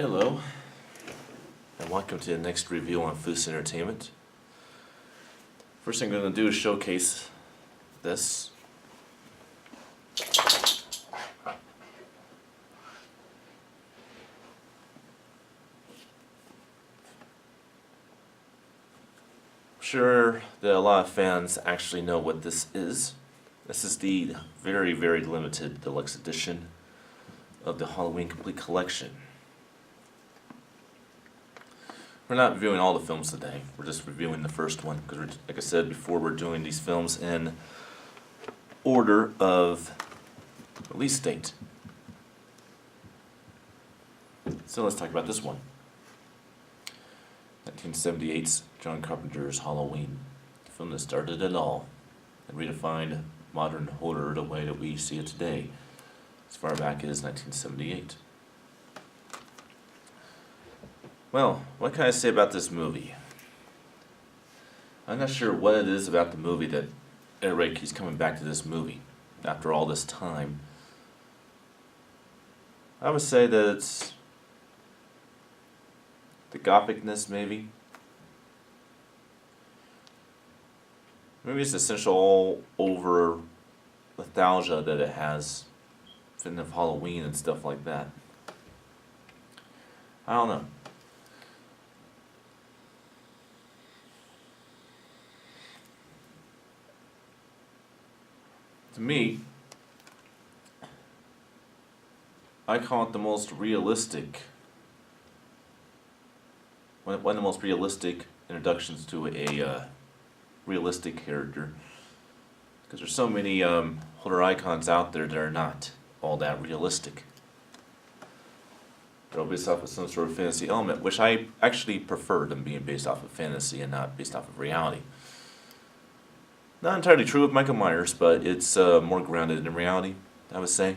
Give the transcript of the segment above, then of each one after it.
Hello, and welcome to the next review on Foose Entertainment. First thing I'm going to do is showcase this. I'm sure that a lot of fans actually know what this is. This is the very, very limited deluxe edition of the Halloween Complete Collection. We're not reviewing all the films today. We're just reviewing the first one because, like I said before, we're doing these films in order of release date. So let's talk about this one. 1978's John Carpenter's Halloween, the film that started it all and redefined modern horror the way that we see it today, as far back as 1978. Well, what can I say about this movie? I'm not sure what it is about the movie that Eric keeps coming back to this movie after all this time. I would say that it's the gothicness, maybe. Maybe it's the essential all over nostalgia that it has, fitting of Halloween and stuff like that. I don't know. To me, I call it the most realistic, one of the most realistic introductions to a realistic character. Because there's so many horror icons out there that are not all that realistic. They're all based off of some sort of fantasy element, which I actually prefer them being based off of fantasy and not based off of reality. Not entirely true with Michael Myers, but it's more grounded in reality, I would say.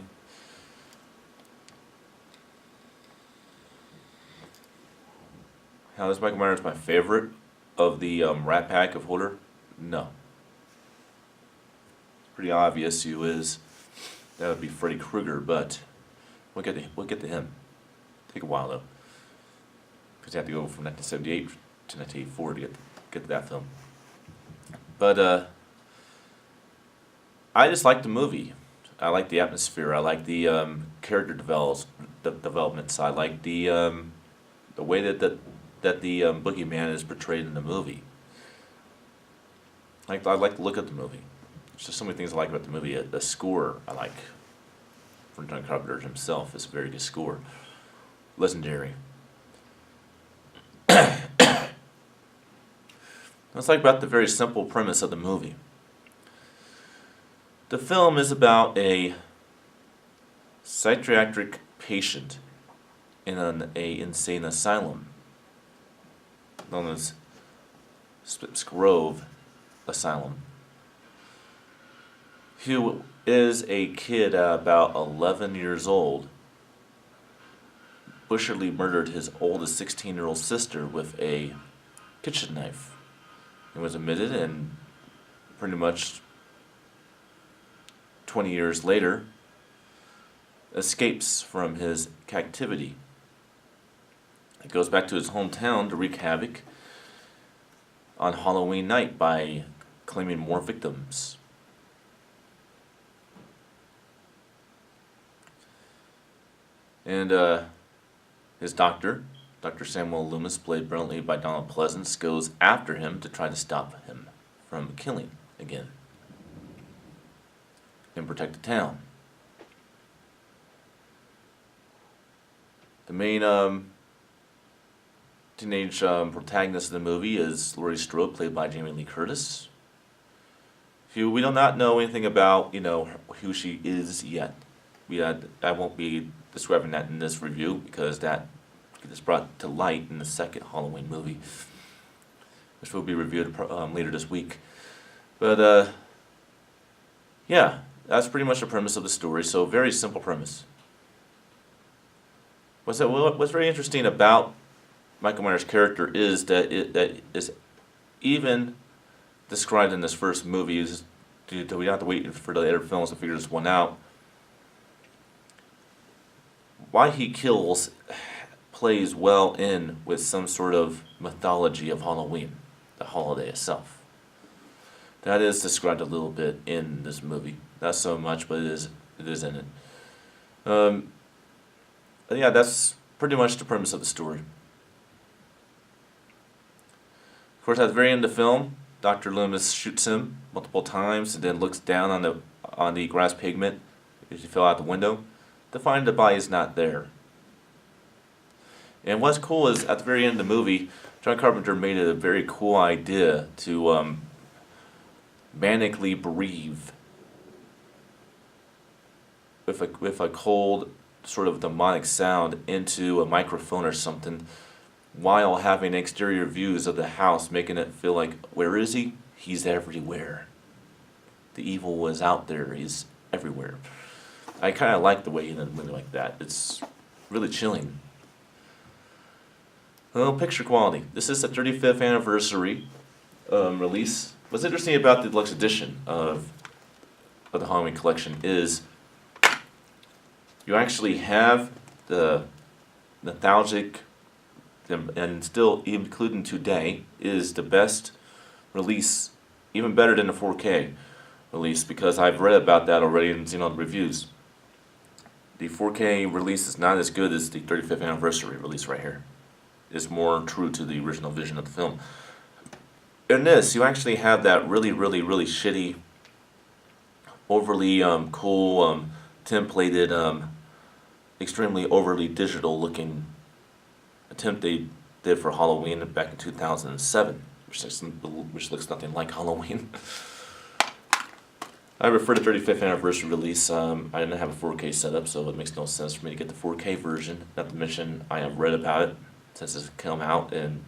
How is Michael Myers my favorite of the Rat Pack of horror? No. It's pretty obvious who is. That would be Freddy Krueger, but we'll get to him. Take a while though, because you have to go from 1978 to 1984 to get to that film. But I just like the movie. I like the atmosphere. I like the character developments. I like the way that the boogeyman is portrayed in the movie. I like to look at the movie. There's just so many things I like about the movie. The score I like from John Carpenter himself. It's a very good score. Legendary. Let's talk about the very simple premise of the movie. The film is about a psychiatric patient in an insane asylum known as Spips Grove Asylum, who is a kid at about 11 years old, butcherly murdered his oldest 16-year-old sister with a kitchen knife, and was admitted, and pretty much 20 years later escapes from his captivity. He goes back to his hometown to wreak havoc on Halloween night by claiming more victims. And his doctor, Dr. Samuel Loomis, played brilliantly by Donald Pleasance, goes after him to try to stop him from killing again and protect the town. The main teenage protagonist of the movie is Laurie Strode, played by Jamie Lee Curtis, who we do not know anything about, who she is yet. I won't be describing that in this review because that is brought to light in the second Halloween movie, which will be reviewed later this week. But yeah, that's pretty much the premise of the story. So very simple premise. What's very interesting about Michael Myers' character is that it is even described in this first movie. We don't have to wait for the later films to figure this one out. Why he kills plays well in with some sort of mythology of Halloween, the holiday itself. That is described a little bit in this movie. Not so much, but it is in it. Yeah, that's pretty much the premise of the story. Of course, at the very end of the film, Dr. Loomis shoots him multiple times and then looks down on the grass pavement as he fell out the window to find the body is not there. And what's cool is at the very end of the movie, John Carpenter made it a very cool idea to manically breathe with a cold sort of demonic sound into a microphone or something, while having exterior views of the house, making it feel like, where is he? He's everywhere. The evil was out there. He's everywhere. I kind of like the way he did a movie like that. It's really chilling. Well, picture quality. This is the 35th anniversary release. What's interesting about the deluxe edition of the Halloween collection is you actually have the nostalgic, and still including today, is the best release, even better than the 4K release, because I've read about that already and seen all the reviews. The 4K release is not as good as the 35th anniversary release right here. It's more true to the original vision of the film. In this, you actually have that really shitty, overly cool, templated, extremely overly digital looking attempt they did for Halloween back in 2007, which looks nothing like Halloween. I refer to 35th anniversary release. I didn't have a 4K setup, so it makes no sense for me to get the 4K version. Not to mention, I have read about it since it's come out, and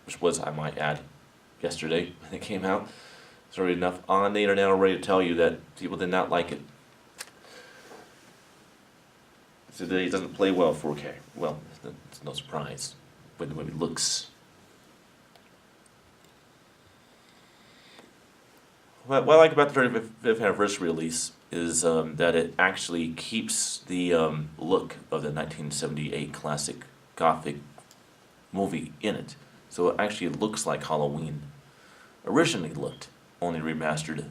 which was, I might add, yesterday when it came out. There's already enough on the internet already to tell you that people did not like it. Today it doesn't play well 4K. Well, it's no surprise when the movie looks. What I like about the 35th anniversary release is that it actually keeps the look of the 1978 classic Gothic movie in it. So it actually looks like Halloween originally looked, only remastered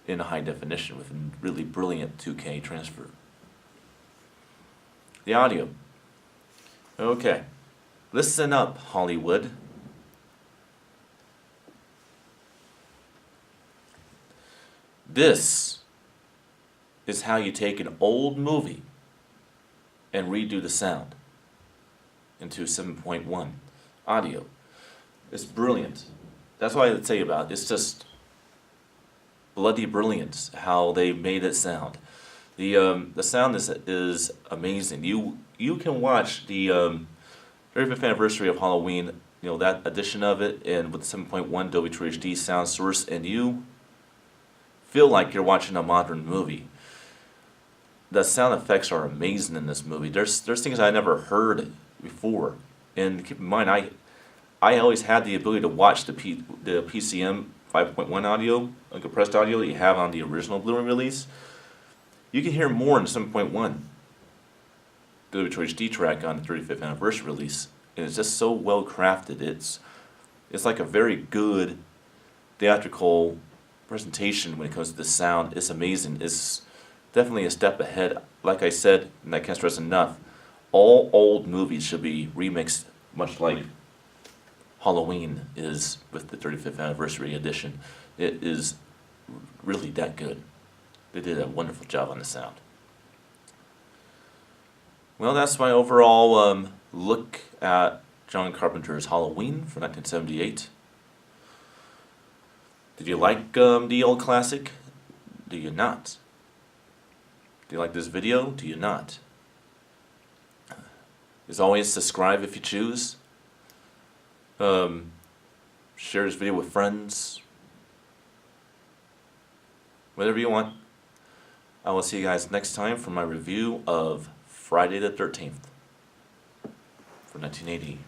in high definition with a really brilliant 2K transfer. The audio. Okay. Listen up, Hollywood. This is how you take an old movie and redo the sound into 7.1 audio. It's brilliant. That's what I would say about it. It's just bloody brilliant how they made it sound. The sound is amazing. You can watch the 35th anniversary of Halloween, that edition of it, and with the 7.1 Dolby True HD sound source, and you feel like you're watching a modern movie. The sound effects are amazing in this movie. There's things I never heard before, and keep in mind I always had the ability to watch the PCM 5.1 audio, compressed audio that you have on the original Blu-ray release. You can hear more in 7.1 Dolby True HD track on the 35th anniversary release, and it's just so well crafted. It's like a very good theatrical presentation when it comes to the sound. It's amazing. It's definitely a step ahead. Like I said, and I can't stress enough, all old movies should be remixed, much like Halloween is with the 35th anniversary edition. It is really that good. They did a wonderful job on the sound. Well, that's my overall look at John Carpenter's Halloween from 1978. Did you like the old classic? Do you not? Do you like this video? Do you not? As always, subscribe if you choose. Share this video with friends. Whatever you want. I will see you guys next time for my review of Friday the 13th for 1980.